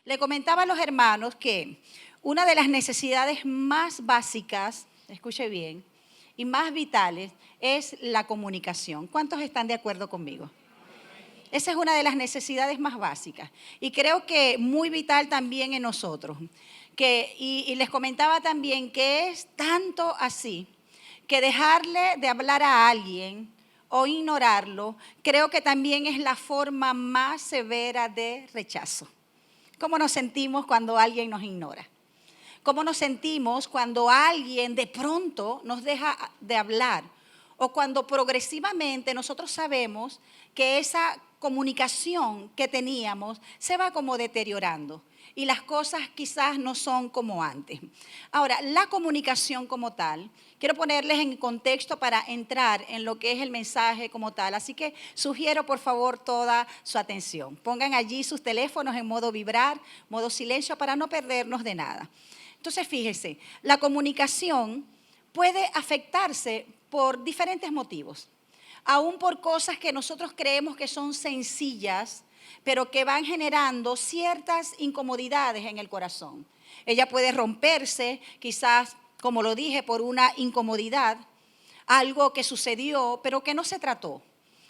Le comentaba a los hermanos que una de las necesidades más básicas, escuche bien, y más vitales es la comunicación. ¿Cuántos están de acuerdo conmigo? Esa es una de las necesidades más básicas y creo que muy vital también en nosotros. Y les comentaba también que es tanto así que dejarle de hablar a alguien o ignorarlo, creo que también es la forma más severa de rechazo. ¿Cómo nos sentimos cuando alguien nos ignora? ¿Cómo nos sentimos cuando alguien de pronto nos deja de hablar? O cuando progresivamente nosotros sabemos que esa comunicación que teníamos se va como deteriorando y las cosas quizás no son como antes. Ahora, la comunicación como tal, quiero ponerles en contexto para entrar en lo que es el mensaje como tal, así que sugiero por favor toda su atención. Pongan allí sus teléfonos en modo vibrar, modo silencio para no perdernos de nada. Entonces, fíjese, la comunicación puede afectarse por diferentes motivos, aún por cosas que nosotros creemos que son sencillas, pero que van generando ciertas incomodidades en el corazón. Ella puede romperse, quizás, como lo dije, por una incomodidad, algo que sucedió, pero que no se trató,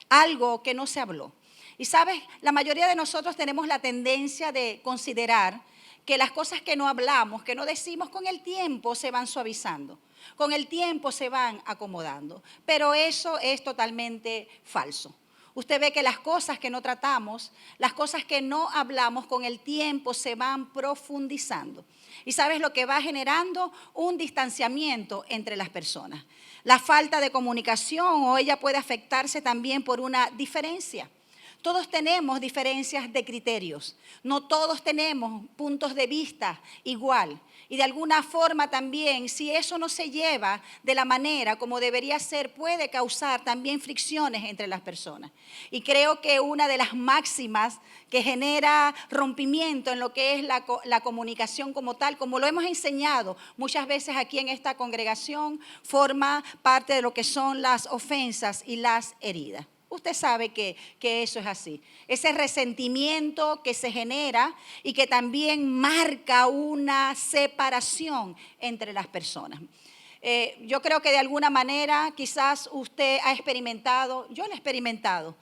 algo que no se habló. Y sabes, la mayoría de nosotros tenemos la tendencia de considerar que las cosas que no hablamos, que no decimos, con el tiempo se van suavizando, con el tiempo se van acomodando. Pero eso es totalmente falso. Usted ve que las cosas que no tratamos, las cosas que no hablamos, con el tiempo se van profundizando. ¿Y sabes lo que va generando? Un distanciamiento entre las personas. La falta de comunicación o ella puede afectarse también por una diferencia. Todos tenemos diferencias de criterios, no todos tenemos puntos de vista igual. Y de alguna forma también, si eso no se lleva de la manera como debería ser, puede causar también fricciones entre las personas. Y creo que una de las máximas que genera rompimiento en lo que es la comunicación como tal, como lo hemos enseñado muchas veces aquí en esta congregación, forma parte de lo que son las ofensas y las heridas. Usted sabe que eso es así. Ese resentimiento que se genera y que también marca una separación entre las personas. Yo creo que de alguna manera quizás usted ha experimentado, yo lo he experimentado,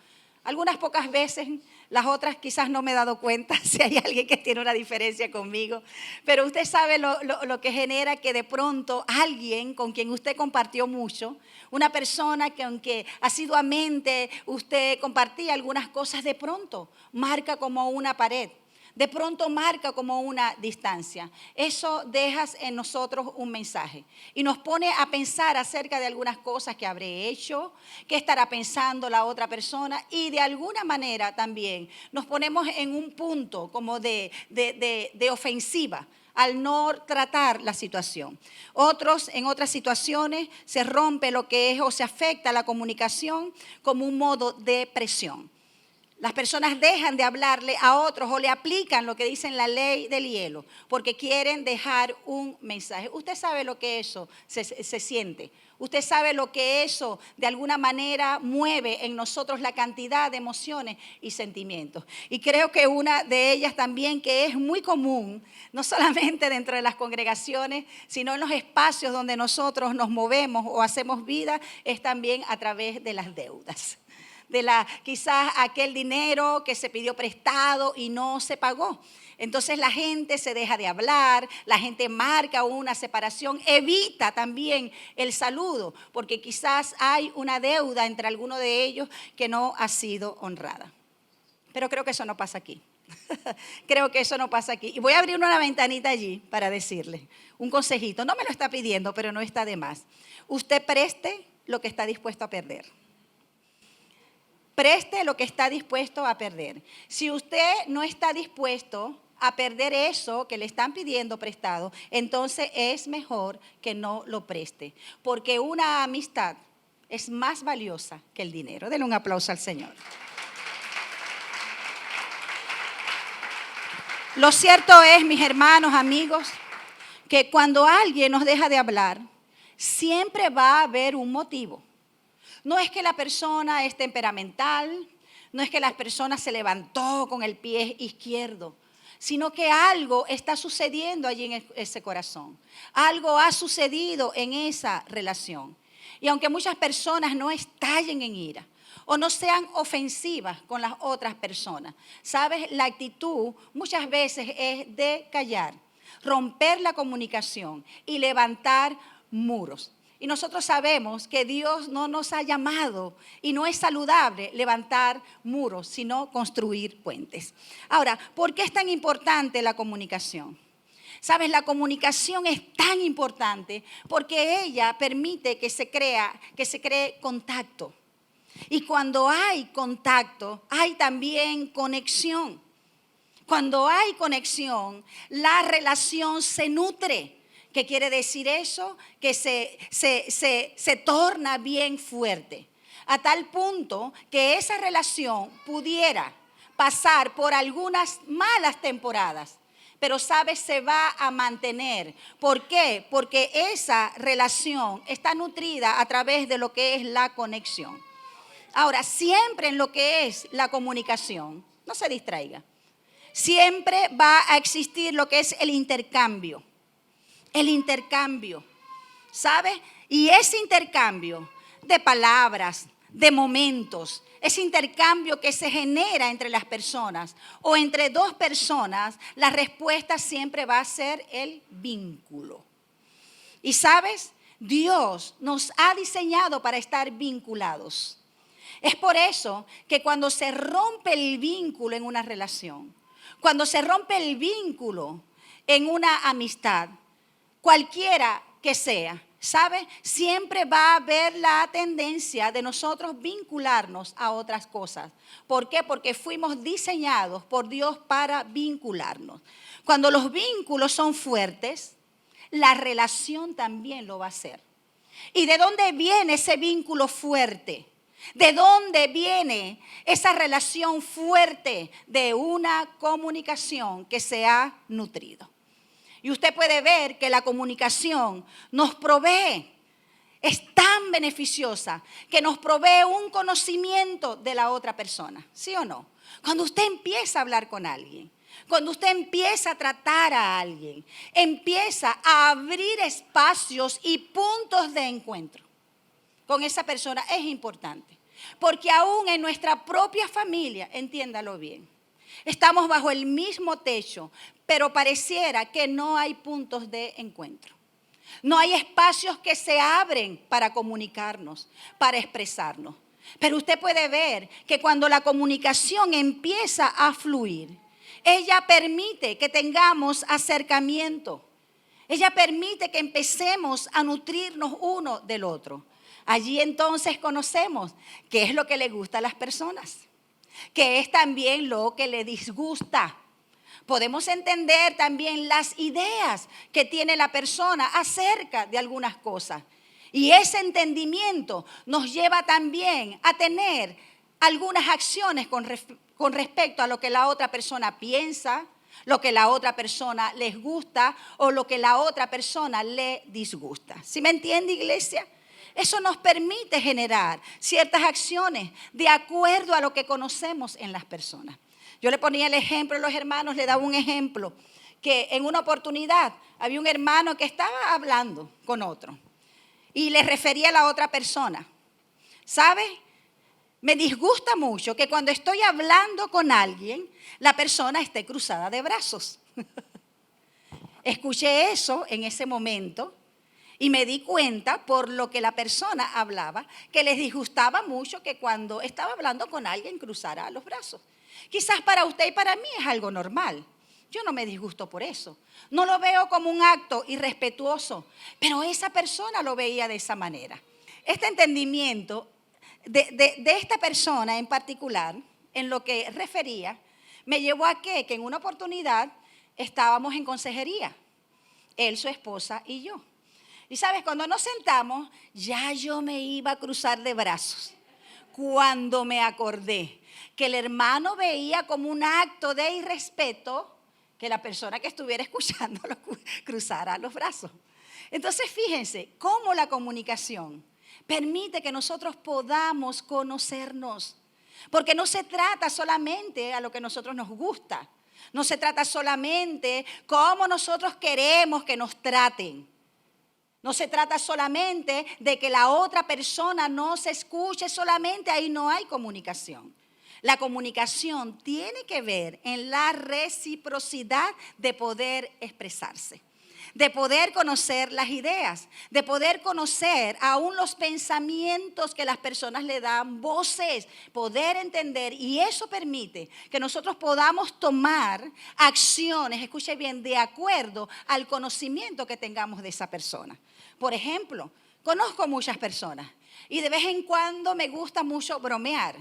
algunas pocas veces, las otras quizás no me he dado cuenta si hay alguien que tiene una diferencia conmigo, pero usted sabe lo que genera que de pronto alguien con quien usted compartió mucho, una persona que aunque asiduamente usted compartía algunas cosas, de pronto marca como una pared. De pronto marca como una distancia. Eso deja en nosotros un mensaje y nos pone a pensar acerca de algunas cosas que habré hecho, qué estará pensando la otra persona y de alguna manera también nos ponemos en un punto como de ofensiva al no tratar la situación. En otras situaciones se rompe lo que es o se afecta la comunicación como un modo de presión. Las personas dejan de hablarle a otros o le aplican lo que dice en la ley del hielo porque quieren dejar un mensaje. Usted sabe lo que eso se siente. Usted sabe lo que eso de alguna manera mueve en nosotros, la cantidad de emociones y sentimientos. Y creo que una de ellas también que es muy común, no solamente dentro de las congregaciones, sino en los espacios donde nosotros nos movemos o hacemos vida, es también a través de las deudas. Quizás aquel dinero que se pidió prestado y no se pagó. Entonces la gente se deja de hablar, la gente marca una separación, evita también el saludo, porque quizás hay una deuda entre alguno de ellos que no ha sido honrada. Pero creo que eso no pasa aquí. Creo que eso no pasa aquí. Y voy a abrir una ventanita allí para decirle un consejito. No me lo está pidiendo, pero no está de más. Usted preste lo que está dispuesto a perder. Preste lo que está dispuesto a perder. Si usted no está dispuesto a perder eso que le están pidiendo prestado, entonces es mejor que no lo preste. Porque una amistad es más valiosa que el dinero. Denle un aplauso al Señor. Lo cierto es, mis hermanos, amigos, que cuando alguien nos deja de hablar, siempre va a haber un motivo. No es que la persona es temperamental, no es que la persona se levantó con el pie izquierdo. sino que algo está sucediendo allí en ese corazón. Algo ha sucedido en esa relación. Y aunque muchas personas no estallen en ira o no sean ofensivas con las otras personas, ¿sabes? La actitud muchas veces es de callar, romper la comunicación y levantar muros. Y nosotros sabemos que Dios no nos ha llamado y no es saludable levantar muros, sino construir puentes. Ahora, ¿por qué es tan importante la comunicación? Sabes, la comunicación es tan importante porque ella permite que se cree contacto. Y cuando hay contacto, hay también conexión. Cuando hay conexión, la relación se nutre. ¿Qué quiere decir eso? Que se torna bien fuerte. A tal punto que esa relación pudiera pasar por algunas malas temporadas. Pero, ¿sabes? Se va a mantener. ¿Por qué? Porque esa relación está nutrida a través de lo que es la conexión. Ahora, siempre en lo que es la comunicación, no se distraiga. Siempre va a existir lo que es el intercambio. El intercambio, ¿sabe? Y ese intercambio de palabras, de momentos, ese intercambio que se genera entre las personas o entre dos personas, la respuesta siempre va a ser el vínculo. Y ¿sabes? Dios nos ha diseñado para estar vinculados. Es por eso que cuando se rompe el vínculo en una relación, cuando se rompe el vínculo en una amistad, cualquiera que sea, ¿sabe? Siempre va a haber la tendencia de nosotros vincularnos a otras cosas. ¿Por qué? Porque fuimos diseñados por Dios para vincularnos. Cuando los vínculos son fuertes, la relación también lo va a ser. ¿Y de dónde viene ese vínculo fuerte? ¿De dónde viene esa relación fuerte? De una comunicación que se ha nutrido. Y usted puede ver que la comunicación nos provee, es tan beneficiosa que nos provee un conocimiento de la otra persona, ¿sí o no? Cuando usted empieza a hablar con alguien, cuando usted empieza a tratar a alguien, empieza a abrir espacios y puntos de encuentro con esa persona, es importante. Porque aún en nuestra propia familia, entiéndalo bien, estamos bajo el mismo techo, pero pareciera que no hay puntos de encuentro. No hay espacios que se abren para comunicarnos, para expresarnos. Pero usted puede ver que cuando la comunicación empieza a fluir, ella permite que tengamos acercamiento. Ella permite que empecemos a nutrirnos uno del otro. Allí entonces conocemos qué es lo que le gusta a las personas, qué es también lo que le disgusta. Podemos entender también las ideas que tiene la persona acerca de algunas cosas. Y ese entendimiento nos lleva también a tener algunas acciones con respecto a lo que la otra persona piensa, lo que la otra persona les gusta o lo que la otra persona le disgusta. ¿Sí me entiende, iglesia? Eso nos permite generar ciertas acciones de acuerdo a lo que conocemos en las personas. Yo le ponía el ejemplo a los hermanos, le daba un ejemplo, que en una oportunidad había un hermano que estaba hablando con otro y le refería a la otra persona. ¿Sabe? Me disgusta mucho que cuando estoy hablando con alguien, la persona esté cruzada de brazos. Escuché eso en ese momento y me di cuenta por lo que la persona hablaba, que les disgustaba mucho que cuando estaba hablando con alguien cruzara los brazos. Quizás para usted y para mí es algo normal. Yo no me disgusto por eso. No lo veo como un acto irrespetuoso, pero esa persona lo veía de esa manera. Este entendimiento de esta persona en particular, en lo que refería, me llevó a que en una oportunidad estábamos en consejería, él, su esposa y yo. Y sabes, cuando nos sentamos, ya yo me iba a cruzar de brazos. Cuando me acordé que el hermano veía como un acto de irrespeto que la persona que estuviera escuchando lo cruzara los brazos. Entonces, fíjense cómo la comunicación permite que nosotros podamos conocernos. Porque no se trata solamente a lo que a nosotros nos gusta. No se trata solamente cómo nosotros queremos que nos traten. No se trata solamente de que la otra persona no se escuche solamente, ahí no hay comunicación. La comunicación tiene que ver en la reciprocidad de poder expresarse, de poder conocer las ideas, de poder conocer aún los pensamientos que las personas le dan voces, poder entender, y eso permite que nosotros podamos tomar acciones, escuche bien, de acuerdo al conocimiento que tengamos de esa persona. Por ejemplo, conozco muchas personas y de vez en cuando me gusta mucho bromear,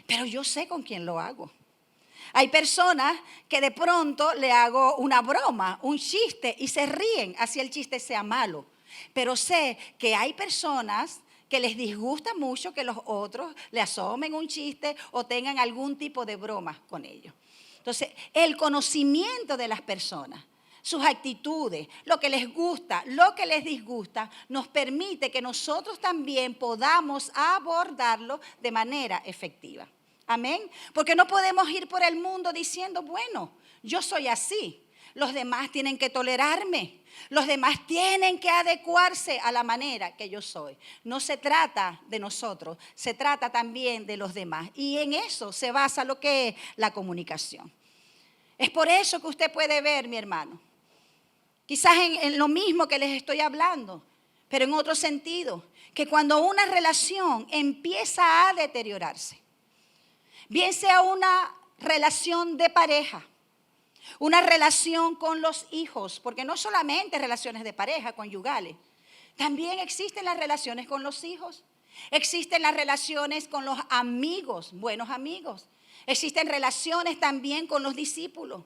pero yo sé con quién lo hago. Hay personas que de pronto le hago una broma, un chiste y se ríen, así el chiste sea malo. Pero sé que hay personas que les disgusta mucho que los otros le asomen un chiste o tengan algún tipo de broma con ellos. Entonces, el conocimiento de las personas, sus actitudes, lo que les gusta, lo que les disgusta, nos permite que nosotros también podamos abordarlo de manera efectiva. Amén. Porque no podemos ir por el mundo diciendo, bueno, yo soy así. Los demás tienen que tolerarme. Los demás tienen que adecuarse a la manera que yo soy. No se trata de nosotros, se trata también de los demás. Y en eso se basa lo que es la comunicación. Es por eso que usted puede ver, mi hermano, quizás en lo mismo que les estoy hablando, pero en otro sentido, que cuando una relación empieza a deteriorarse, bien sea una relación de pareja, una relación con los hijos, porque no solamente relaciones de pareja, conyugales, también existen las relaciones con los hijos, existen las relaciones con los amigos, buenos amigos, existen relaciones también con los discípulos.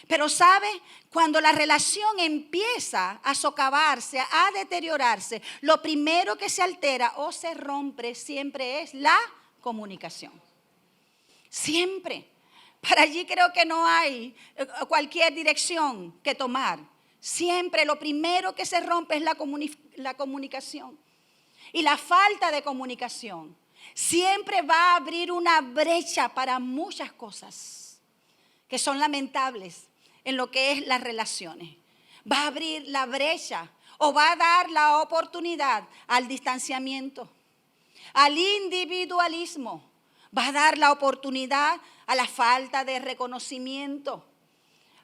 Pero ¿sabe? Cuando la relación empieza a socavarse, a deteriorarse, lo primero que se altera o se rompe siempre es la comunicación. Siempre. Para allí creo que no hay cualquier dirección que tomar. Siempre lo primero que se rompe es la comunicación. Y la falta de comunicación siempre va a abrir una brecha para muchas cosas que son lamentables en lo que es las relaciones. Va a abrir la brecha o va a dar la oportunidad al distanciamiento, al individualismo. Va a dar la oportunidad a la falta de reconocimiento,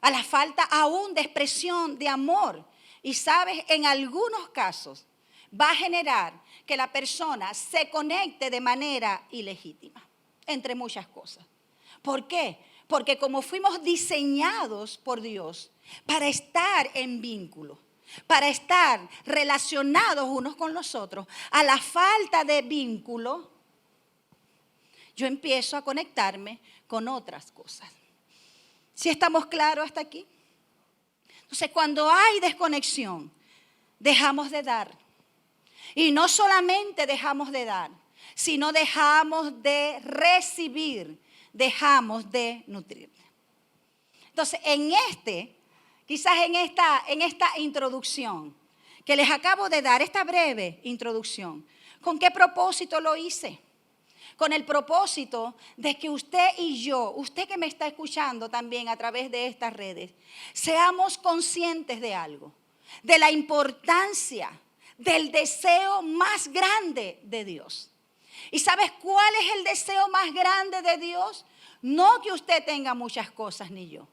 a la falta aún de expresión de amor. Y sabes, en algunos casos va a generar que la persona se conecte de manera ilegítima, entre muchas cosas. ¿Por qué? Porque como fuimos diseñados por Dios para estar en vínculo, para estar relacionados unos con los otros, a la falta de vínculo, yo empiezo a conectarme con otras cosas. ¿Sí estamos claros hasta aquí? Entonces, cuando hay desconexión, dejamos de dar. Y no solamente dejamos de dar, sino dejamos de recibir, dejamos de nutrir. Entonces, quizás en esta introducción que les acabo de dar, esta breve introducción, ¿con qué propósito lo hice? Con el propósito de que usted y yo, usted que me está escuchando también a través de estas redes, seamos conscientes de algo, de la importancia del deseo más grande de Dios. ¿Y sabes cuál es el deseo más grande de Dios? No que usted tenga muchas cosas ni yo.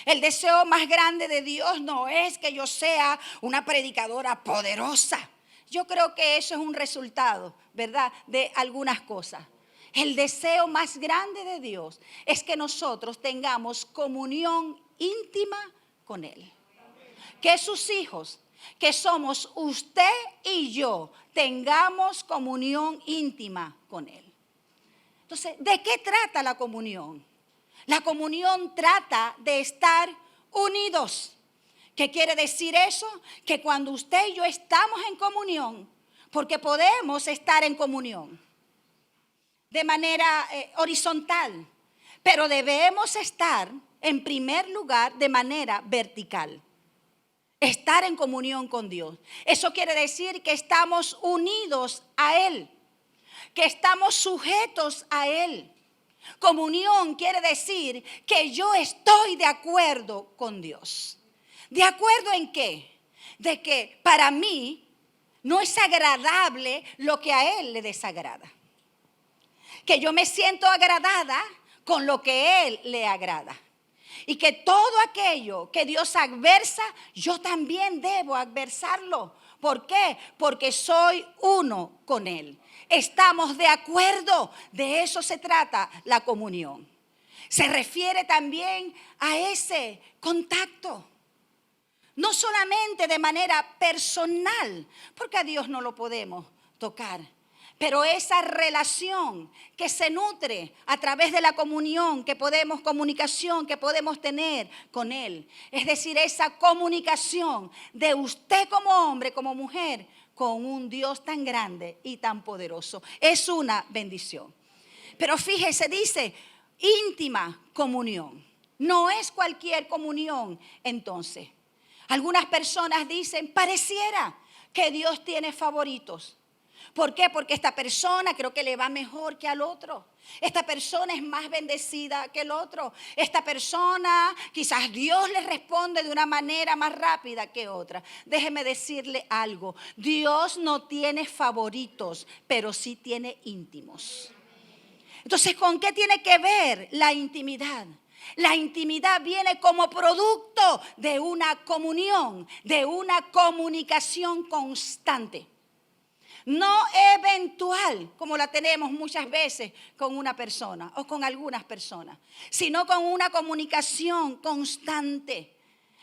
El deseo más grande de Dios no es que yo sea una predicadora poderosa. Yo creo que eso es un resultado, ¿verdad?, de algunas cosas. El deseo más grande de Dios es que nosotros tengamos comunión íntima con Él. Que sus hijos, que somos usted y yo, tengamos comunión íntima con Él. Entonces, ¿de qué trata la comunión? La comunión trata de estar unidos. ¿Qué quiere decir eso? Que cuando usted y yo estamos en comunión, porque podemos estar en comunión de manera horizontal, pero debemos estar en primer lugar de manera vertical. Estar en comunión con Dios. Eso quiere decir que estamos unidos a Él, que estamos sujetos a Él. Comunión quiere decir que yo estoy de acuerdo con Dios. ¿De acuerdo en qué? De que para mí no es agradable lo que a Él le desagrada. Que yo me siento agradada con lo que a Él le agrada. Y que todo aquello que Dios adversa, yo también debo adversarlo. ¿Por qué? Porque soy uno con Él. Estamos de acuerdo. De eso se trata la comunión. Se refiere también a ese contacto. No solamente de manera personal, porque a Dios no lo podemos tocar. Pero esa relación que se nutre a través de la comunicación que podemos tener con Él. Es decir, esa comunicación de usted como hombre, como mujer, con un Dios tan grande y tan poderoso. Es una bendición. Pero fíjese, dice íntima comunión. No es cualquier comunión entonces. Algunas personas dicen, pareciera que Dios tiene favoritos. ¿Por qué? Porque esta persona creo que le va mejor que al otro. Esta persona es más bendecida que el otro. Esta persona, quizás Dios le responde de una manera más rápida que otra. Déjeme decirle algo. Dios no tiene favoritos, pero sí tiene íntimos. Entonces, ¿con qué tiene que ver la intimidad? La intimidad viene como producto de una comunión, de una comunicación constante. No eventual, como la tenemos muchas veces con una persona o con algunas personas, sino con una comunicación constante.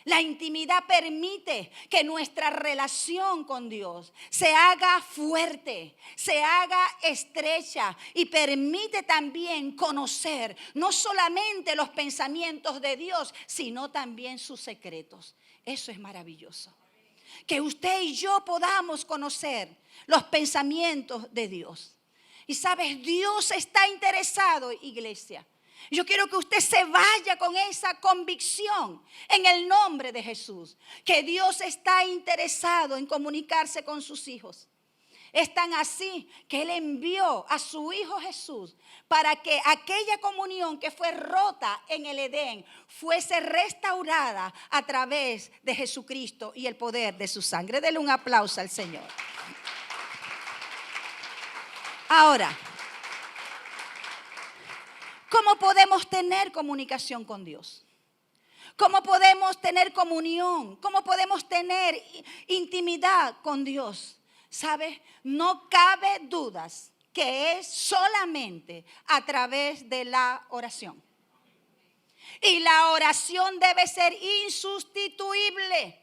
La intimidad permite que nuestra relación con Dios se haga fuerte, se haga estrecha y permite también conocer no solamente los pensamientos de Dios, sino también sus secretos. Eso es maravilloso. Que usted y yo podamos conocer los pensamientos de Dios. Y sabes, Dios está interesado, iglesia. Yo quiero que usted se vaya con esa convicción en el nombre de Jesús. Que Dios está interesado en comunicarse con sus hijos. Es tan así que Él envió a su Hijo Jesús para que aquella comunión que fue rota en el Edén fuese restaurada a través de Jesucristo y el poder de su sangre. Dele un aplauso al Señor. Ahora, ¿cómo podemos tener comunicación con Dios? ¿Cómo podemos tener comunión? ¿Cómo podemos tener intimidad con Dios? ¿Sabes? No cabe dudas que es solamente a través de la oración. Y la oración debe ser insustituible.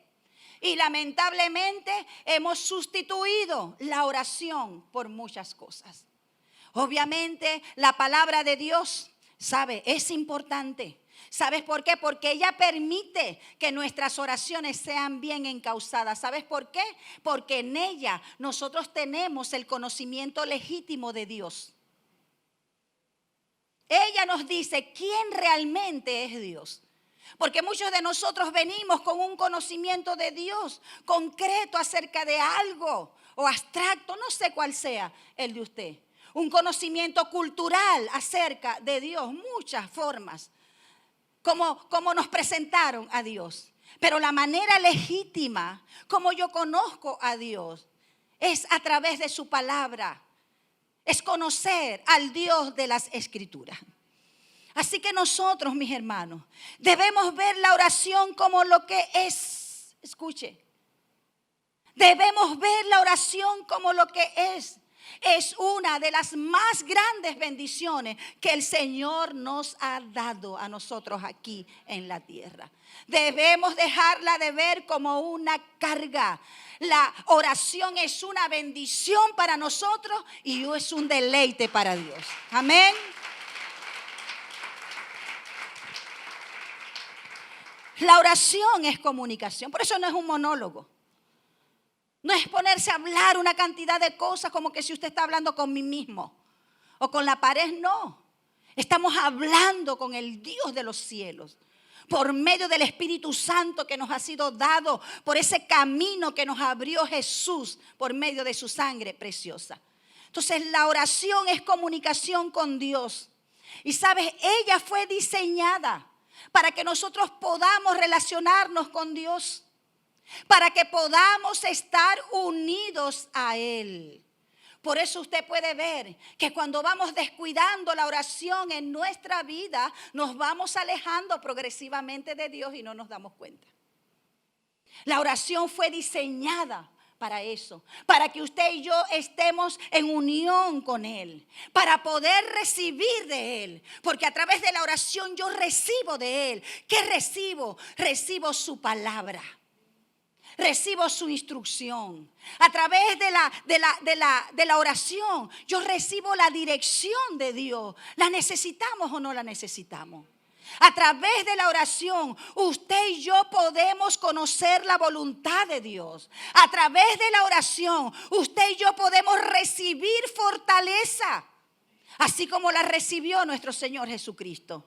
Y lamentablemente hemos sustituido la oración por muchas cosas. Obviamente la palabra de Dios, ¿sabe? Es importante. ¿Sabes por qué? Porque ella permite que nuestras oraciones sean bien encausadas. ¿Sabes por qué? Porque en ella nosotros tenemos el conocimiento legítimo de Dios. Ella nos dice quién realmente es Dios. Porque muchos de nosotros venimos con un conocimiento de Dios concreto acerca de algo o abstracto, no sé cuál sea el de usted. Un conocimiento cultural acerca de Dios, muchas formas. Como nos presentaron a Dios. Pero la manera legítima como yo conozco a Dios es a través de su palabra. Es conocer al Dios de las Escrituras. Así que nosotros, mis hermanos, debemos ver la oración como lo que es. Escuche. Debemos ver la oración como lo que es. Es una de las más grandes bendiciones que el Señor nos ha dado a nosotros aquí en la tierra. Debemos dejarla de ver como una carga. La oración es una bendición para nosotros y es un deleite para Dios. Amén. La oración es comunicación, por eso no es un monólogo. No es ponerse a hablar una cantidad de cosas como que si usted está hablando con mí mismo o con la pared, no. Estamos hablando con el Dios de los cielos por medio del Espíritu Santo que nos ha sido dado, por ese camino que nos abrió Jesús por medio de su sangre preciosa. Entonces la oración es comunicación con Dios. Y sabes, ella fue diseñada para que nosotros podamos relacionarnos con Dios, para que podamos estar unidos a Él. Por eso usted puede ver que cuando vamos descuidando la oración en nuestra vida, nos vamos alejando progresivamente de Dios y no nos damos cuenta. La oración fue diseñada para eso, para que usted y yo estemos en unión con Él, para poder recibir de Él, porque a través de la oración yo recibo de Él. ¿Qué recibo? Recibo su palabra. Recibo su instrucción. A través de la oración, yo recibo la dirección de Dios. ¿La necesitamos o no la necesitamos? A través de la oración, usted y yo podemos conocer la voluntad de Dios. A través de la oración, usted y yo podemos recibir fortaleza, así como la recibió nuestro Señor Jesucristo.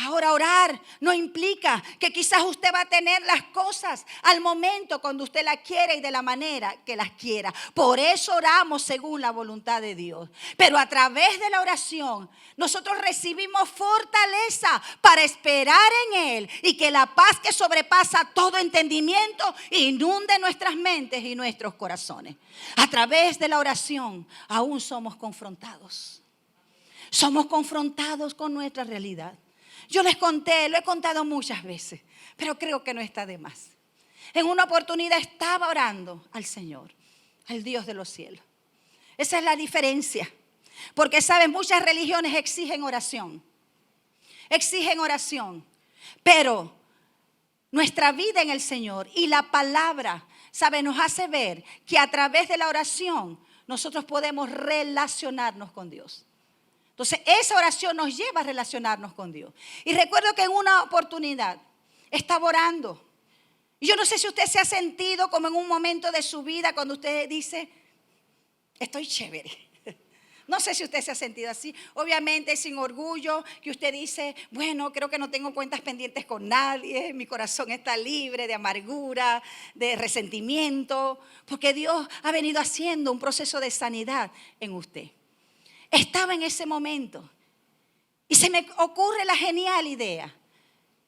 Ahora, orar no implica que quizás usted va a tener las cosas al momento cuando usted las quiere y de la manera que las quiera. Por eso oramos según la voluntad de Dios. Pero a través de la oración nosotros recibimos fortaleza para esperar en Él y que la paz que sobrepasa todo entendimiento inunde nuestras mentes y nuestros corazones. A través de la oración aún somos confrontados. Somos confrontados con nuestra realidad. Yo les conté, lo he contado muchas veces, pero creo que no está de más. En una oportunidad estaba orando al Señor, al Dios de los cielos. Esa es la diferencia. Porque, ¿saben? Muchas religiones exigen oración. Exigen oración. Pero nuestra vida en el Señor y la palabra, ¿saben? Nos hace ver que a través de la oración nosotros podemos relacionarnos con Dios. Entonces, esa oración nos lleva a relacionarnos con Dios. Y recuerdo que en una oportunidad estaba orando. Y yo no sé si usted se ha sentido como en un momento de su vida cuando usted dice, estoy chévere. No sé si usted se ha sentido así. Obviamente sin orgullo, que usted dice, bueno, creo que no tengo cuentas pendientes con nadie. Mi corazón está libre de amargura, de resentimiento. Porque Dios ha venido haciendo un proceso de sanidad en usted. Estaba en ese momento y se me ocurre la genial idea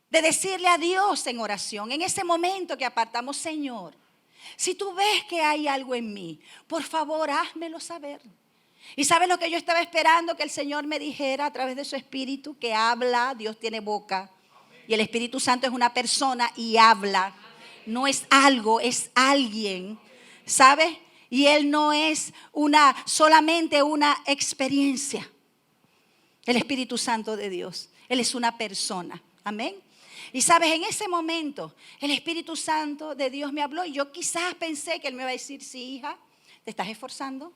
de decirle a Dios en oración, en ese momento que apartamos, Señor, si tú ves que hay algo en mí, por favor, házmelo saber. ¿Y sabes lo que yo estaba esperando? Que el Señor me dijera a través de su Espíritu que habla. Dios tiene boca y el Espíritu Santo es una persona y habla. No es algo, es alguien, ¿sabes? Y Él no es solamente una experiencia. El Espíritu Santo de Dios. Él es una persona. Amén. Y sabes, en ese momento el Espíritu Santo de Dios me habló. Y yo quizás pensé que Él me iba a decir, sí, hija, te estás esforzando.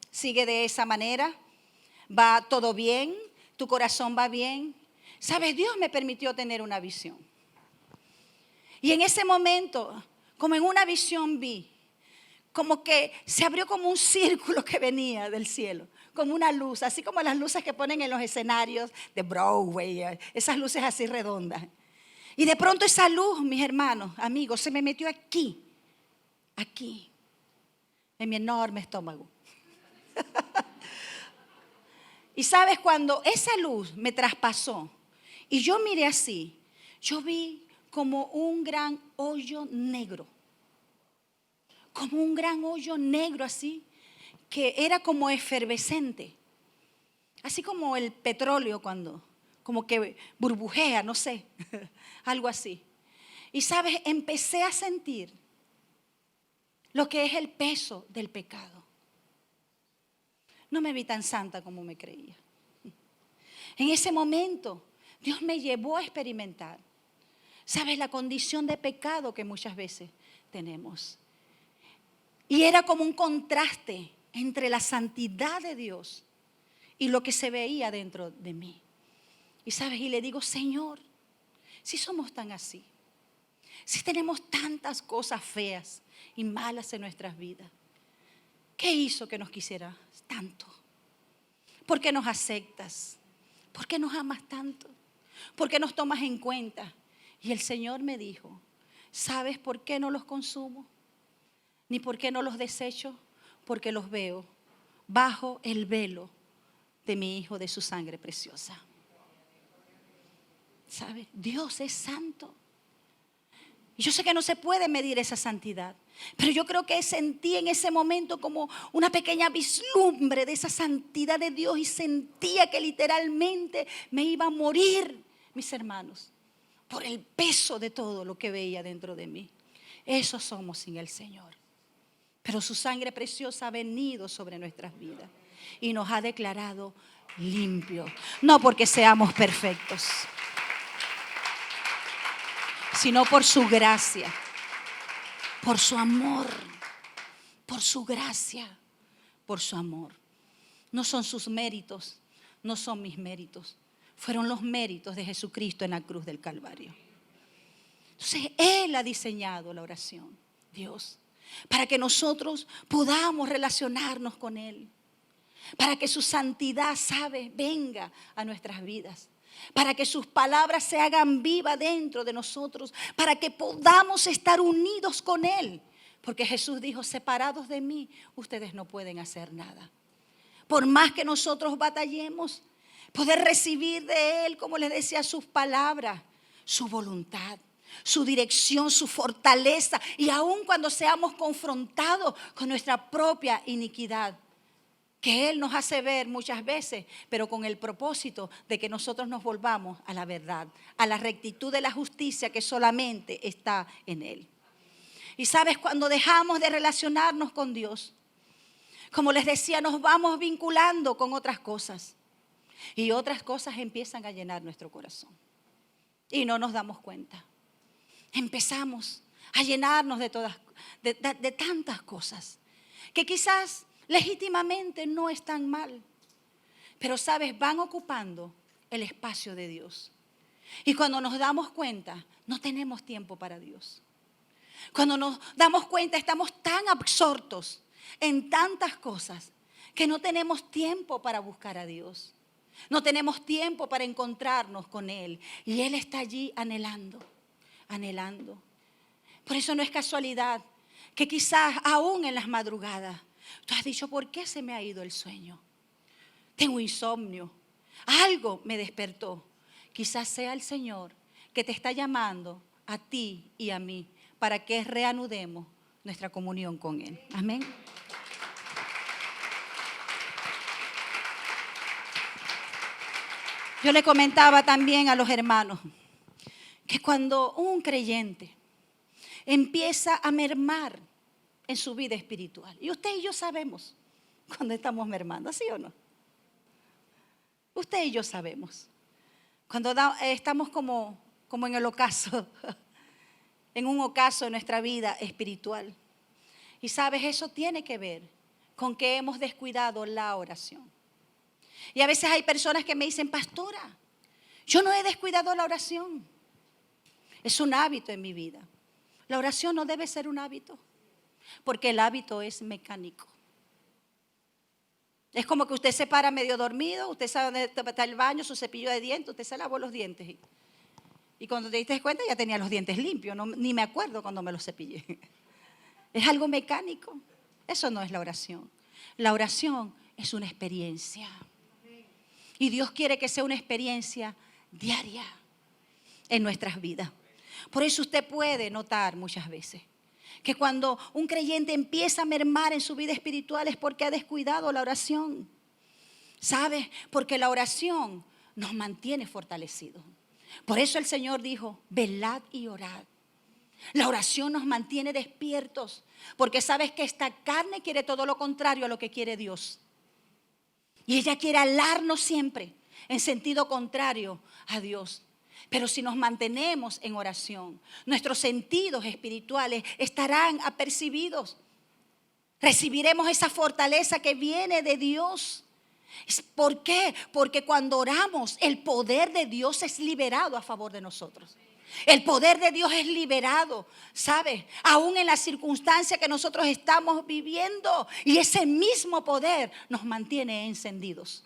Sigue de esa manera. Va todo bien. Tu corazón va bien. Sabes, Dios me permitió tener una visión. Y en ese momento, como en una visión vi, como que se abrió como un círculo que venía del cielo, como una luz, así como las luces que ponen en los escenarios de Broadway, esas luces así redondas. Y de pronto esa luz, mis hermanos, amigos, se me metió aquí, en mi enorme estómago. Y sabes, cuando esa luz me traspasó y yo miré así, yo vi como un gran hoyo negro. Como un gran hoyo negro así, que era como efervescente. Así como el petróleo cuando, como que burbujea, no sé, algo así. Y sabes, empecé a sentir lo que es el peso del pecado. No me vi tan santa como me creía. En ese momento, Dios me llevó a experimentar, ¿sabes? La condición de pecado que muchas veces tenemos. Y era como un contraste entre la santidad de Dios y lo que se veía dentro de mí. Y sabes, y le digo, Señor, si somos tan así, si tenemos tantas cosas feas y malas en nuestras vidas, ¿qué hizo que nos quisieras tanto? ¿Por qué nos aceptas? ¿Por qué nos amas tanto? ¿Por qué nos tomas en cuenta? Y el Señor me dijo, ¿sabes por qué no los consumo? Ni por qué no los desecho, porque los veo bajo el velo de mi Hijo, de su sangre preciosa. ¿Sabe? Dios es santo. Y yo sé que no se puede medir esa santidad, pero yo creo que sentí en ese momento como una pequeña vislumbre de esa santidad de Dios y sentía que literalmente me iba a morir, mis hermanos, por el peso de todo lo que veía dentro de mí. Eso somos sin el Señor. Pero su sangre preciosa ha venido sobre nuestras vidas y nos ha declarado limpios. No porque seamos perfectos, sino por su gracia, por su amor, por su gracia, por su amor. No son sus méritos, no son mis méritos. Fueron los méritos de Jesucristo en la cruz del Calvario. Entonces, Él ha diseñado la oración, Dios, para que nosotros podamos relacionarnos con Él. Para que su santidad, ¿sabe?, venga a nuestras vidas. Para que sus palabras se hagan vivas dentro de nosotros. Para que podamos estar unidos con Él. Porque Jesús dijo, separados de mí, ustedes no pueden hacer nada. Por más que nosotros batallemos, poder recibir de Él, como les decía, sus palabras, su voluntad, su dirección, su fortaleza. Y aun cuando seamos confrontados con nuestra propia iniquidad, que Él nos hace ver muchas veces, pero con el propósito de que nosotros nos volvamos a la verdad, a la rectitud de la justicia que solamente está en Él. Y sabes, cuando dejamos de relacionarnos con Dios, como les decía, nos vamos vinculando con otras cosas. Y otras cosas empiezan a llenar nuestro corazón. Y no nos damos cuenta. Empezamos a llenarnos de tantas cosas que quizás legítimamente no están mal, pero sabes, van ocupando el espacio de Dios. Y cuando nos damos cuenta, no tenemos tiempo para Dios. Cuando nos damos cuenta, estamos tan absortos en tantas cosas que no tenemos tiempo para buscar a Dios. No tenemos tiempo para encontrarnos con Él. Y Él está allí anhelando, anhelando. Por eso no es casualidad que quizás aún en las madrugadas tú has dicho, ¿por qué se me ha ido el sueño? Tengo insomnio. Algo me despertó. Quizás sea el Señor que te está llamando a ti y a mí para que reanudemos nuestra comunión con Él. Amén. Yo le comentaba también a los hermanos que cuando un creyente empieza a mermar en su vida espiritual, y usted y yo sabemos cuando estamos mermando, ¿sí o no? Usted y yo sabemos cuando estamos como en el ocaso, en un ocaso de nuestra vida espiritual. Y sabes, eso tiene que ver con que hemos descuidado la oración. Y a veces hay personas que me dicen, pastora, yo no he descuidado la oración. Es un hábito en mi vida. La oración no debe ser un hábito, porque el hábito es mecánico. Es como que usted se para medio dormido, usted sabe dónde está el baño, su cepillo de dientes, usted se lavó los dientes. Y cuando te diste cuenta ya tenía los dientes limpios, ni me acuerdo cuando me los cepillé. Es algo mecánico. Eso no es la oración. La oración es una experiencia. Y Dios quiere que sea una experiencia diaria en nuestras vidas. Por eso usted puede notar muchas veces que cuando un creyente empieza a mermar en su vida espiritual es porque ha descuidado la oración. ¿Sabe? Porque la oración nos mantiene fortalecidos. Por eso el Señor dijo, velad y orad. La oración nos mantiene despiertos, porque sabes que esta carne quiere todo lo contrario a lo que quiere Dios. Y ella quiere alarnos siempre en sentido contrario a Dios. Pero si nos mantenemos en oración, nuestros sentidos espirituales estarán apercibidos. Recibiremos esa fortaleza que viene de Dios. ¿Por qué? Porque cuando oramos, el poder de Dios es liberado a favor de nosotros. El poder de Dios es liberado, ¿sabes? Aún en la circunstancia que nosotros estamos viviendo. Y ese mismo poder nos mantiene encendidos.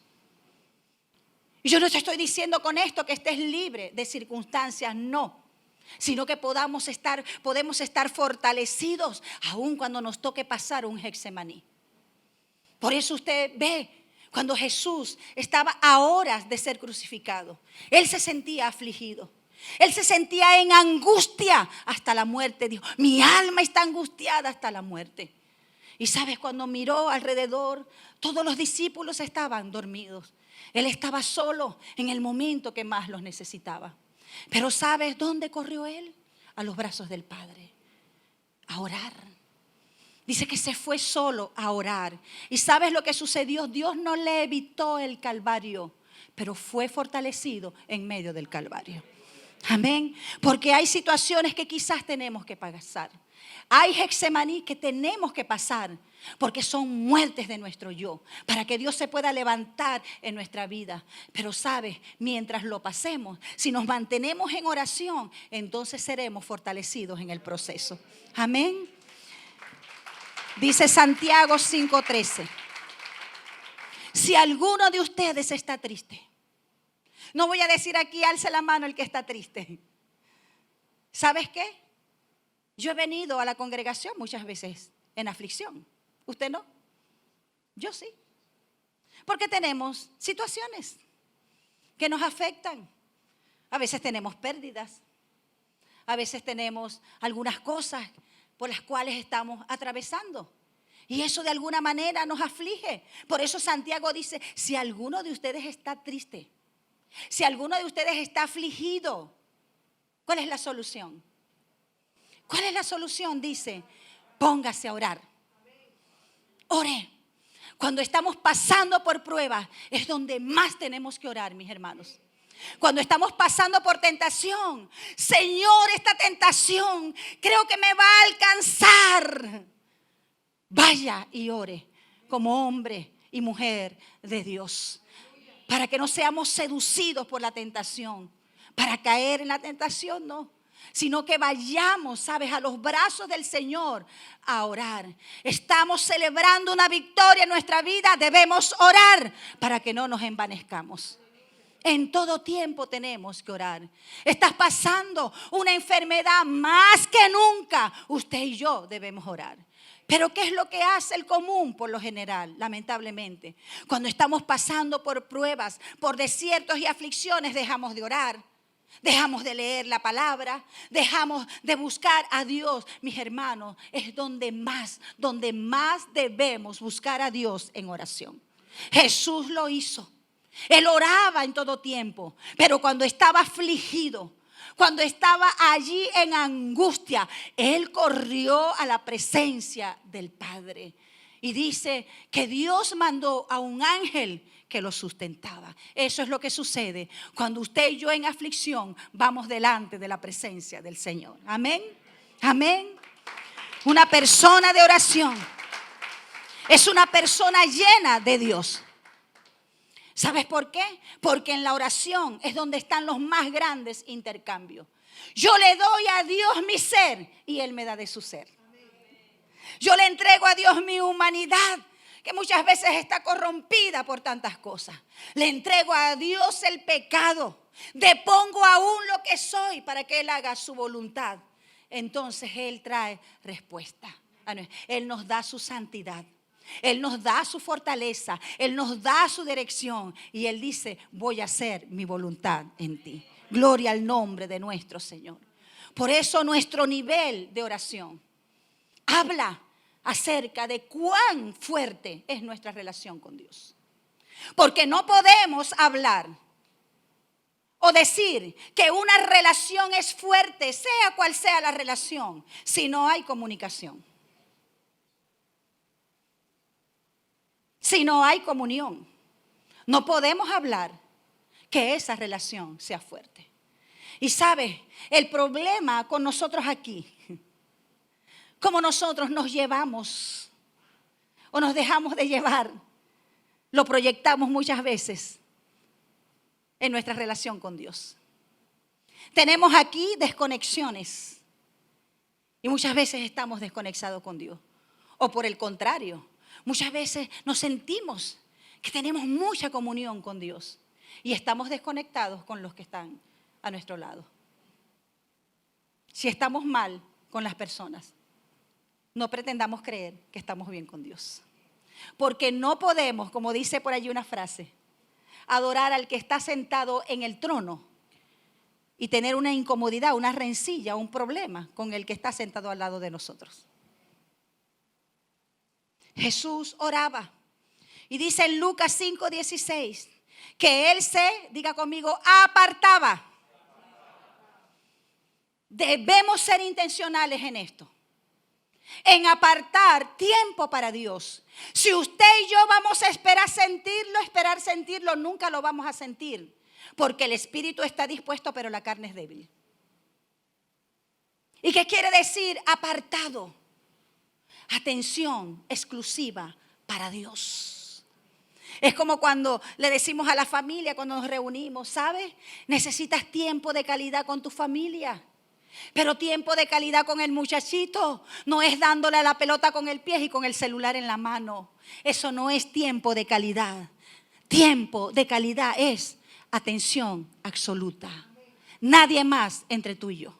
Y yo no te estoy diciendo con esto que estés libre de circunstancias, no. Sino que podemos estar fortalecidos aún cuando nos toque pasar un Getsemaní. Por eso usted ve cuando Jesús estaba a horas de ser crucificado, Él se sentía afligido. Él se sentía en angustia hasta la muerte. Dijo, mi alma está angustiada hasta la muerte. Y sabes, cuando miró alrededor, todos los discípulos estaban dormidos. Él estaba solo en el momento que más los necesitaba. Pero ¿sabes dónde corrió Él? A los brazos del Padre, a orar. Dice que se fue solo a orar. ¿Y sabes lo que sucedió? Dios no le evitó el Calvario, pero fue fortalecido en medio del Calvario. Amén. Porque hay situaciones que quizás tenemos que pasar. Hay Getsemaní que tenemos que pasar, porque son muertes de nuestro yo, para que Dios se pueda levantar en nuestra vida. Pero sabes, mientras lo pasemos, si nos mantenemos en oración, entonces seremos fortalecidos en el proceso. Amén. Dice Santiago 5:13. Si alguno de ustedes está triste, no voy a decir aquí, alce la mano el que está triste. ¿Sabes qué? Yo he venido a la congregación muchas veces en aflicción. ¿Usted no? Yo sí. Porque tenemos situaciones que nos afectan. A veces tenemos pérdidas. A veces tenemos algunas cosas por las cuales estamos atravesando. Y eso de alguna manera nos aflige. Por eso Santiago dice, si alguno de ustedes está triste, si alguno de ustedes está afligido, ¿cuál es la solución? ¿Cuál es la solución? Dice, póngase a orar. Ore. Cuando estamos pasando por pruebas es donde más tenemos que orar, mis hermanos. Cuando estamos pasando por tentación, Señor, esta tentación creo que me va a alcanzar. Vaya y ore como hombre y mujer de Dios, para que no seamos seducidos por la tentación, para caer en la tentación, no. Sino que vayamos, ¿sabes?, a los brazos del Señor a orar. Estamos celebrando una victoria en nuestra vida, debemos orar para que no nos envanezcamos. En todo tiempo tenemos que orar. Estás pasando una enfermedad, más que nunca, usted y yo debemos orar. Pero ¿qué es lo que hace el común por lo general, lamentablemente? Cuando estamos pasando por pruebas, por desiertos y aflicciones, dejamos de orar. Dejamos de leer la palabra, dejamos de buscar a Dios. Mis hermanos, es donde más debemos buscar a Dios en oración. Jesús lo hizo. Él oraba en todo tiempo, pero cuando estaba afligido, cuando estaba allí en angustia, Él corrió a la presencia del Padre. Y dice que Dios mandó a un ángel que lo sustentaba. Eso es lo que sucede cuando usted y yo en aflicción vamos delante de la presencia del Señor. Amén. Amén. Una persona de oración es una persona llena de Dios. ¿Sabes por qué? Porque en la oración es donde están los más grandes intercambios. Yo le doy a Dios mi ser y Él me da de su ser. Yo le entrego a Dios mi humanidad, que muchas veces está corrompida por tantas cosas. Le entrego a Dios el pecado. Depongo aún lo que soy para que Él haga su voluntad. Entonces Él trae respuesta. Él nos da su santidad. Él nos da su fortaleza. Él nos da su dirección. Y Él dice, voy a hacer mi voluntad en ti. Gloria al nombre de nuestro Señor. Por eso nuestro nivel de oración habla acerca de cuán fuerte es nuestra relación con Dios. Porque no podemos hablar o decir que una relación es fuerte, sea cual sea la relación, si no hay comunicación. Si no hay comunión, no podemos hablar que esa relación sea fuerte. Y sabes, el problema con nosotros aquí, como nosotros nos llevamos o nos dejamos de llevar, lo proyectamos muchas veces en nuestra relación con Dios. Tenemos aquí desconexiones y muchas veces estamos desconectados con Dios. O por el contrario, muchas veces nos sentimos que tenemos mucha comunión con Dios y estamos desconectados con los que están a nuestro lado. Si estamos mal con las personas, no pretendamos creer que estamos bien con Dios. Porque no podemos, como dice por allí una frase, adorar al que está sentado en el trono y tener una incomodidad, una rencilla, un problema con el que está sentado al lado de nosotros. Jesús oraba y dice en Lucas 5:16 que él diga conmigo, apartaba. Debemos ser intencionales en esto, en apartar tiempo para Dios. Si usted y yo vamos a esperar sentirlo, nunca lo vamos a sentir, porque el espíritu está dispuesto, pero la carne es débil. ¿Y qué quiere decir apartado? Atención exclusiva para Dios. Es como cuando le decimos a la familia, cuando nos reunimos, ¿sabes? Necesitas tiempo de calidad con tu familia. Pero tiempo de calidad con el muchachito no es dándole a la pelota con el pie y con el celular en la mano. Eso no es tiempo de calidad. Tiempo de calidad es atención absoluta. Nadie más entre tú y yo.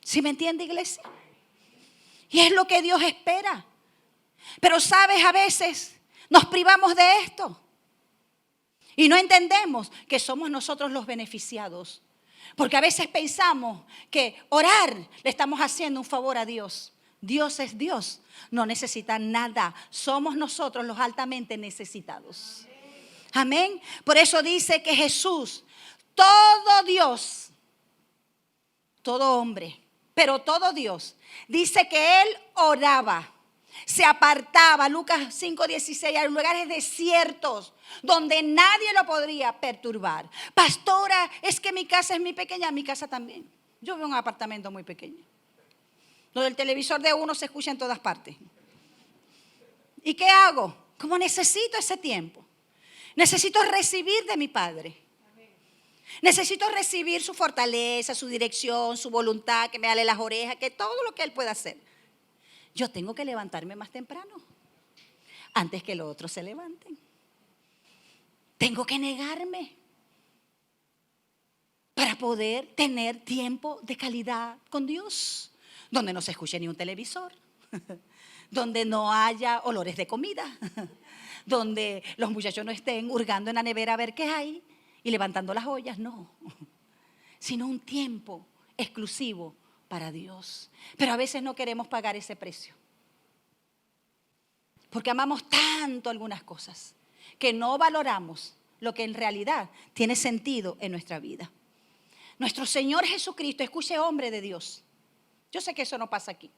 ¿Sí me entiende, iglesia? Y es lo que Dios espera. Pero sabes, a veces nos privamos de esto y no entendemos que somos nosotros los beneficiados. Porque a veces pensamos que orar le estamos haciendo un favor a Dios. Dios es Dios, no necesita nada. Somos nosotros los altamente necesitados. Amén. Por eso dice que Jesús, todo Dios, todo hombre, pero todo Dios, dice que Él oraba. Se apartaba, Lucas 5:16, a lugares desiertos donde nadie lo podría perturbar. Pastora, es que mi casa es muy pequeña, mi casa también. Yo veo un apartamento muy pequeño, donde el televisor de uno se escucha en todas partes. ¿Y qué hago? Como necesito ese tiempo, necesito recibir de mi Padre. Necesito recibir su fortaleza, su dirección, su voluntad, que me ale las orejas, que todo lo que Él pueda hacer. Yo tengo que levantarme más temprano, antes que los otros se levanten. Tengo que negarme para poder tener tiempo de calidad con Dios, donde no se escuche ni un televisor, donde no haya olores de comida, donde los muchachos no estén hurgando en la nevera a ver qué hay y levantando las ollas, no, sino un tiempo exclusivo para Dios. Pero a veces no queremos pagar ese precio, porque amamos tanto algunas cosas que no valoramos lo que en realidad tiene sentido en nuestra vida. Nuestro Señor Jesucristo, escuche, hombre de Dios. Yo sé que eso no pasa aquí,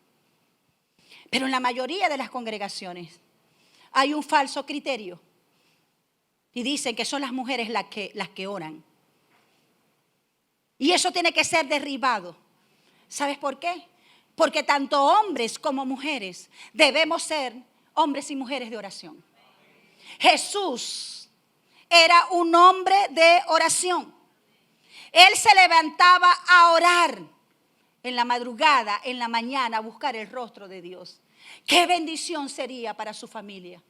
pero en la mayoría de las congregaciones hay un falso criterio y dicen que son las mujeres las que oran. Y eso tiene que ser derribado. ¿Sabes por qué? Porque tanto hombres como mujeres debemos ser hombres y mujeres de oración. Jesús era un hombre de oración. Él se levantaba a orar en la madrugada, en la mañana, a buscar el rostro de Dios. Qué bendición sería para su familia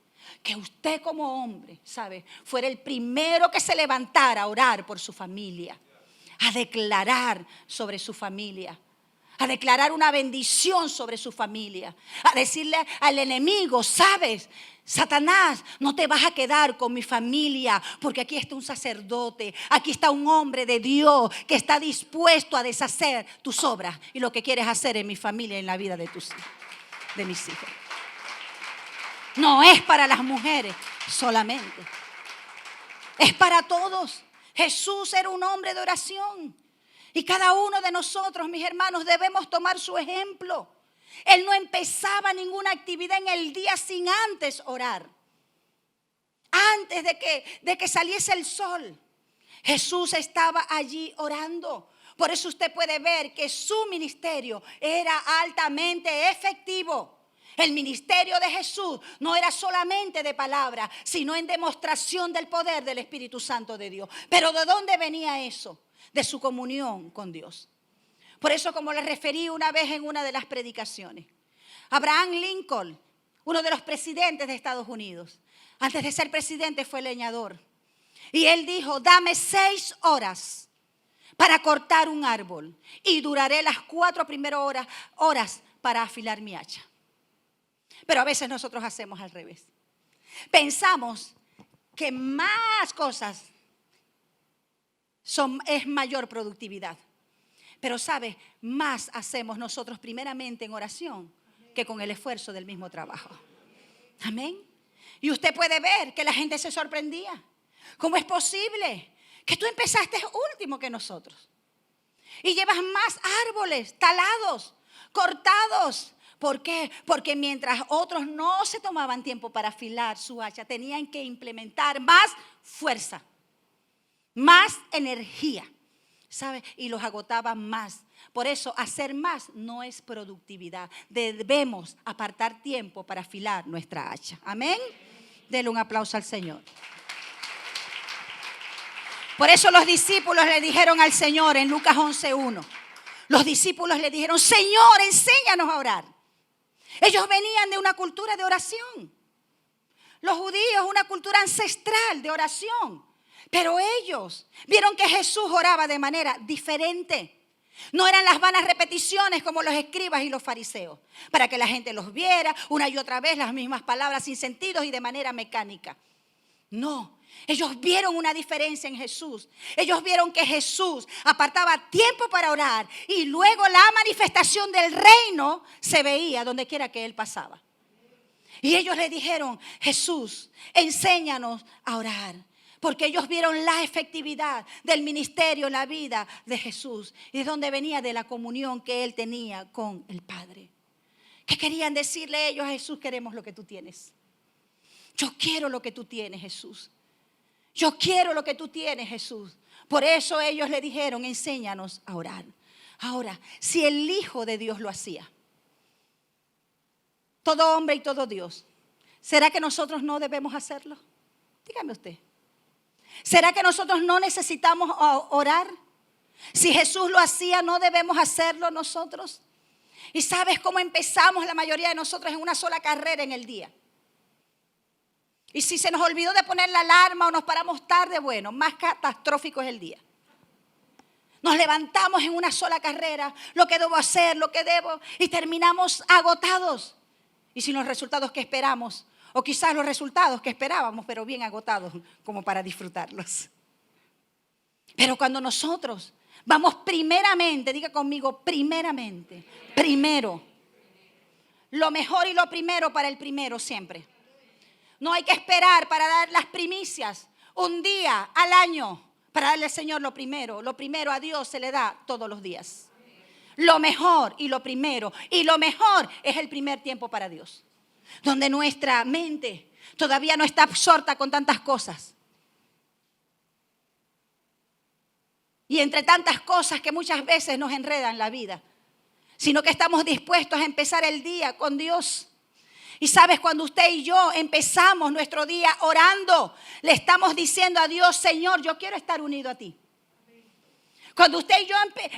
que usted como hombre, ¿sabe?, fuera el primero que se levantara a orar por su familia, a declarar sobre su familia, a declarar una bendición sobre su familia, a decirle al enemigo, ¿sabes? Satanás, no te vas a quedar con mi familia, porque aquí está un sacerdote, aquí está un hombre de Dios que está dispuesto a deshacer tus obras y lo que quieres hacer en mi familia y en la vida de tus hijos, de mis hijos. No es para las mujeres solamente, es para todos. Jesús era un hombre de oración. Y cada uno de nosotros, mis hermanos, debemos tomar su ejemplo. Él no empezaba ninguna actividad en el día sin antes orar. Antes de que saliese el sol, Jesús estaba allí orando. Por eso usted puede ver que su ministerio era altamente efectivo. El ministerio de Jesús no era solamente de palabra, sino en demostración del poder del Espíritu Santo de Dios. Pero ¿de dónde venía eso? De su comunión con Dios. Por eso, como les referí una vez en una de las predicaciones, Abraham Lincoln, uno de los presidentes de Estados Unidos, antes de ser presidente fue leñador. Y él dijo, dame 6 horas para cortar un árbol y duraré las 4 horas para afilar mi hacha. Pero a veces nosotros hacemos al revés. Pensamos que más cosas es mayor productividad. Pero ¿sabe? Más hacemos nosotros primeramente en oración que con el esfuerzo del mismo trabajo. Amén. Y usted puede ver que la gente se sorprendía. ¿Cómo es posible que tú empezaste último que nosotros? Y llevas más árboles talados, cortados. ¿Por qué? Porque mientras otros no se tomaban tiempo para afilar su hacha, tenían que implementar más fuerza, más energía, ¿sabe? Y los agotaban más. Por eso hacer más no es productividad. Debemos apartar tiempo para afilar nuestra hacha. Amén. Denle un aplauso al Señor. Por eso los discípulos le dijeron al Señor en Lucas 11:1. Los discípulos le dijeron: Señor, enséñanos a orar. Ellos venían de una cultura de oración. Los judíos, una cultura ancestral de oración. Pero ellos vieron que Jesús oraba de manera diferente. No eran las vanas repeticiones como los escribas y los fariseos, para que la gente los viera una y otra vez las mismas palabras sin sentido y de manera mecánica. No, ellos vieron una diferencia en Jesús. Ellos vieron que Jesús apartaba tiempo para orar y luego la manifestación del reino se veía donde quiera que él pasaba. Y ellos le dijeron: Jesús, enséñanos a orar. Porque ellos vieron la efectividad del ministerio en la vida de Jesús. Y de donde venía de la comunión que él tenía con el Padre. ¿Qué querían decirle ellos a Jesús? Queremos lo que tú tienes. Yo quiero lo que tú tienes, Jesús. Yo quiero lo que tú tienes, Jesús. Por eso ellos le dijeron: enséñanos a orar. Ahora, si el Hijo de Dios lo hacía, todo hombre y todo Dios, ¿será que nosotros no debemos hacerlo? Dígame usted. ¿Será que nosotros no necesitamos orar? Si Jesús lo hacía, ¿no debemos hacerlo nosotros? ¿Y sabes cómo empezamos la mayoría de nosotros en una sola carrera en el día? Y si se nos olvidó de poner la alarma o nos paramos tarde, bueno, más catastrófico es el día. Nos levantamos en una sola carrera, lo que debo hacer, lo que debo, y terminamos agotados. Y sin los resultados que esperamos, o quizás los resultados que esperábamos, pero bien agotados como para disfrutarlos. Pero cuando nosotros vamos primeramente, diga conmigo, primeramente, primero. Lo mejor y lo primero para el primero siempre. No hay que esperar para dar las primicias un día al año para darle al Señor lo primero. Lo primero a Dios se le da todos los días. Lo mejor y lo primero. Y lo mejor es el primer tiempo para Dios. Donde nuestra mente todavía no está absorta con tantas cosas. Y entre tantas cosas que muchas veces nos enredan la vida. Sino que estamos dispuestos a empezar el día con Dios. Y sabes, cuando usted y yo empezamos nuestro día orando, le estamos diciendo a Dios: Señor, yo quiero estar unido a ti. Cuando usted y yo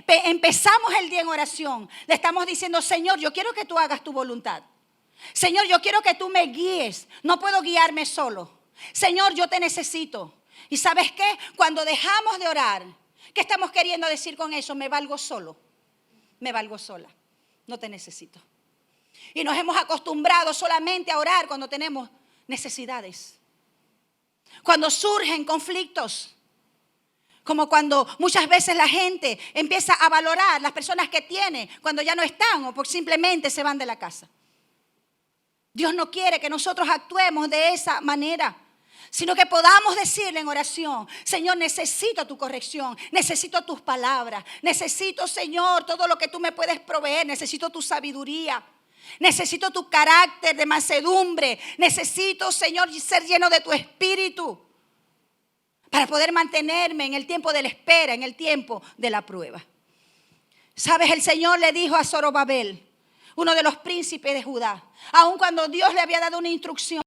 empezamos el día en oración, le estamos diciendo: Señor, yo quiero que tú hagas tu voluntad. Señor, yo quiero que tú me guíes. No puedo guiarme solo. Señor, yo te necesito. ¿Y sabes qué? Cuando dejamos de orar, ¿qué estamos queriendo decir con eso? Me valgo solo. Me valgo sola. No te necesito. Y nos hemos acostumbrado solamente a orar cuando tenemos necesidades. Cuando surgen conflictos. Como cuando muchas veces la gente empieza a valorar las personas que tiene cuando ya no están o porque simplemente se van de la casa. Dios no quiere que nosotros actuemos de esa manera, sino que podamos decirle en oración: Señor, necesito tu corrección, necesito tus palabras, necesito, Señor, todo lo que tú me puedes proveer, necesito tu sabiduría. Necesito tu carácter de mansedumbre. Necesito, Señor, ser lleno de tu espíritu para poder mantenerme en el tiempo de la espera, en el tiempo de la prueba. ¿Sabes? El Señor le dijo a Zorobabel, uno de los príncipes de Judá, aun cuando Dios le había dado una instrucción: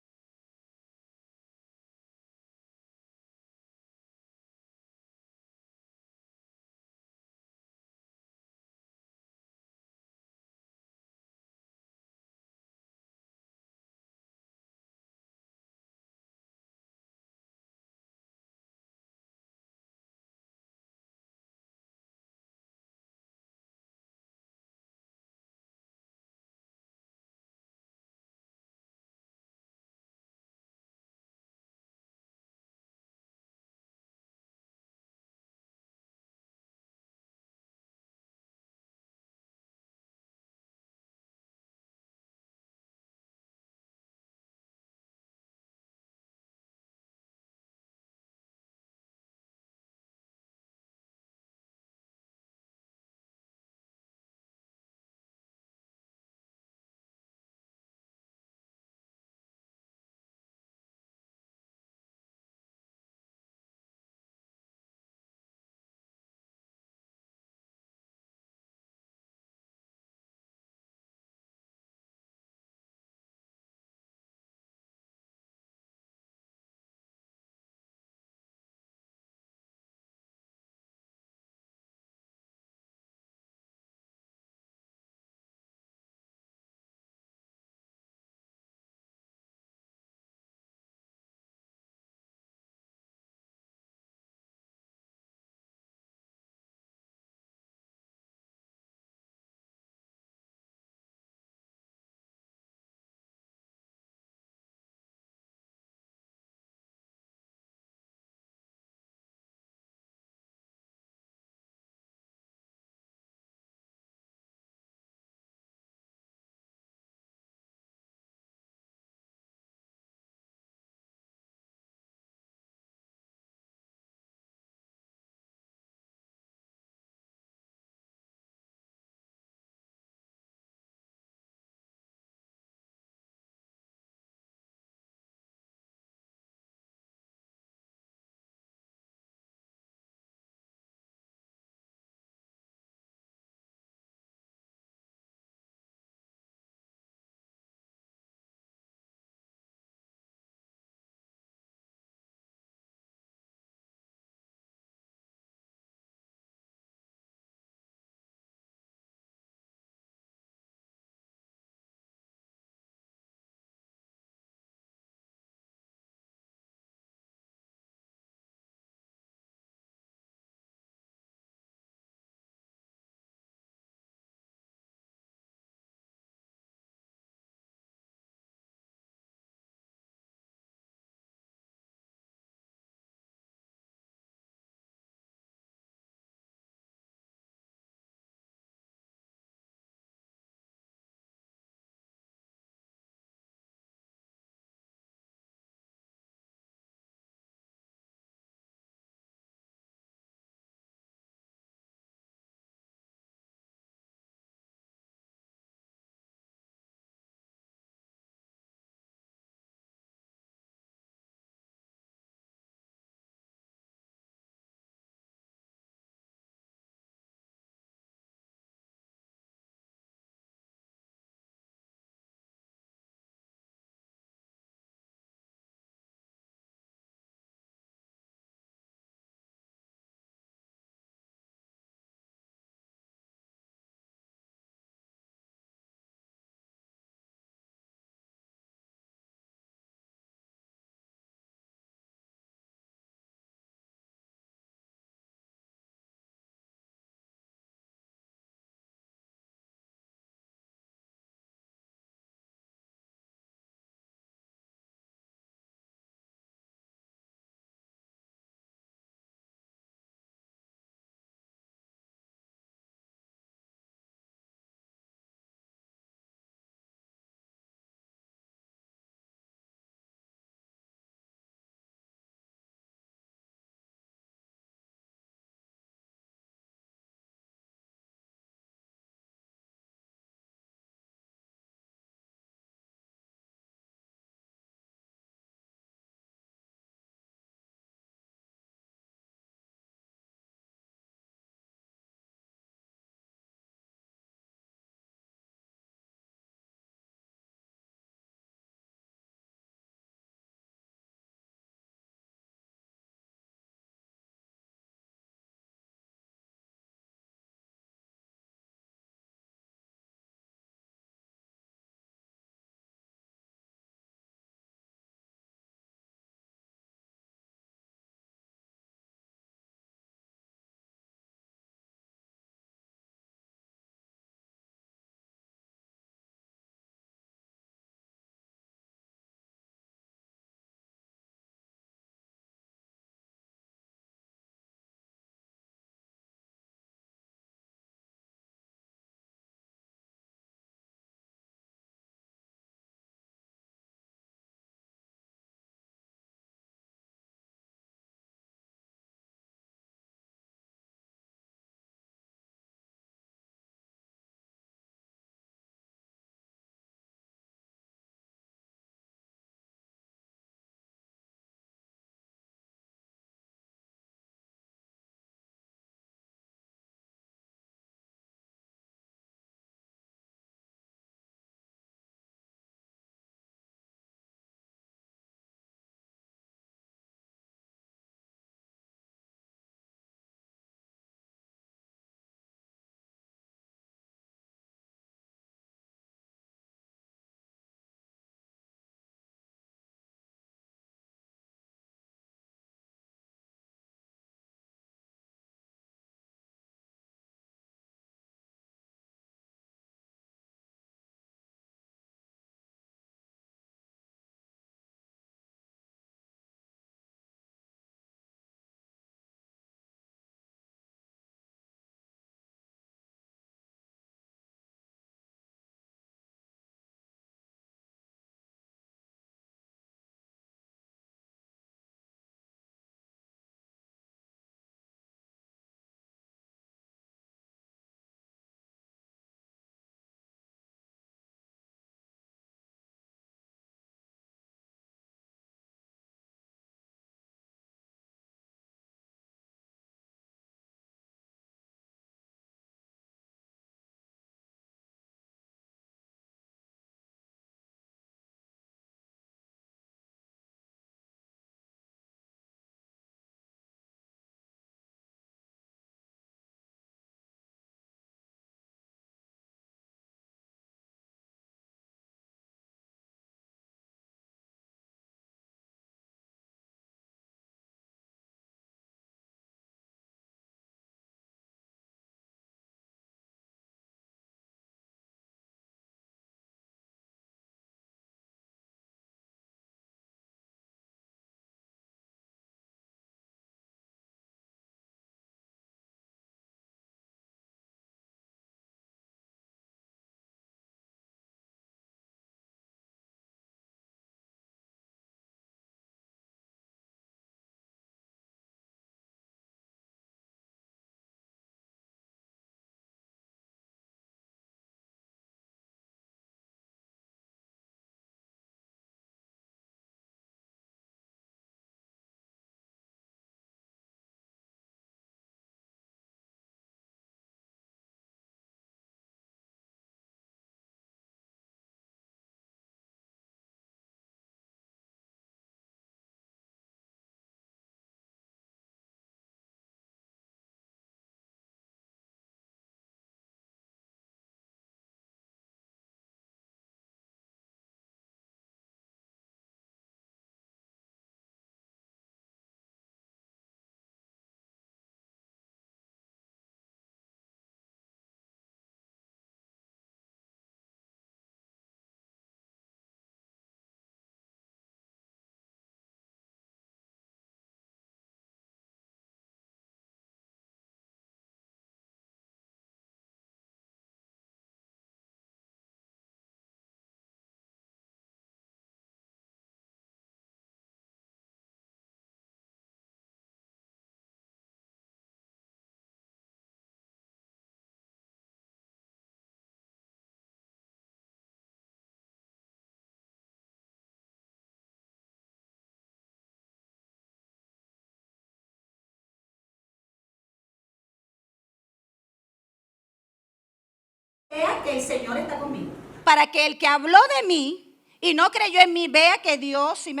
vea que el Señor está conmigo. Para que el que habló de mí y no creyó en mí vea que Dios sí me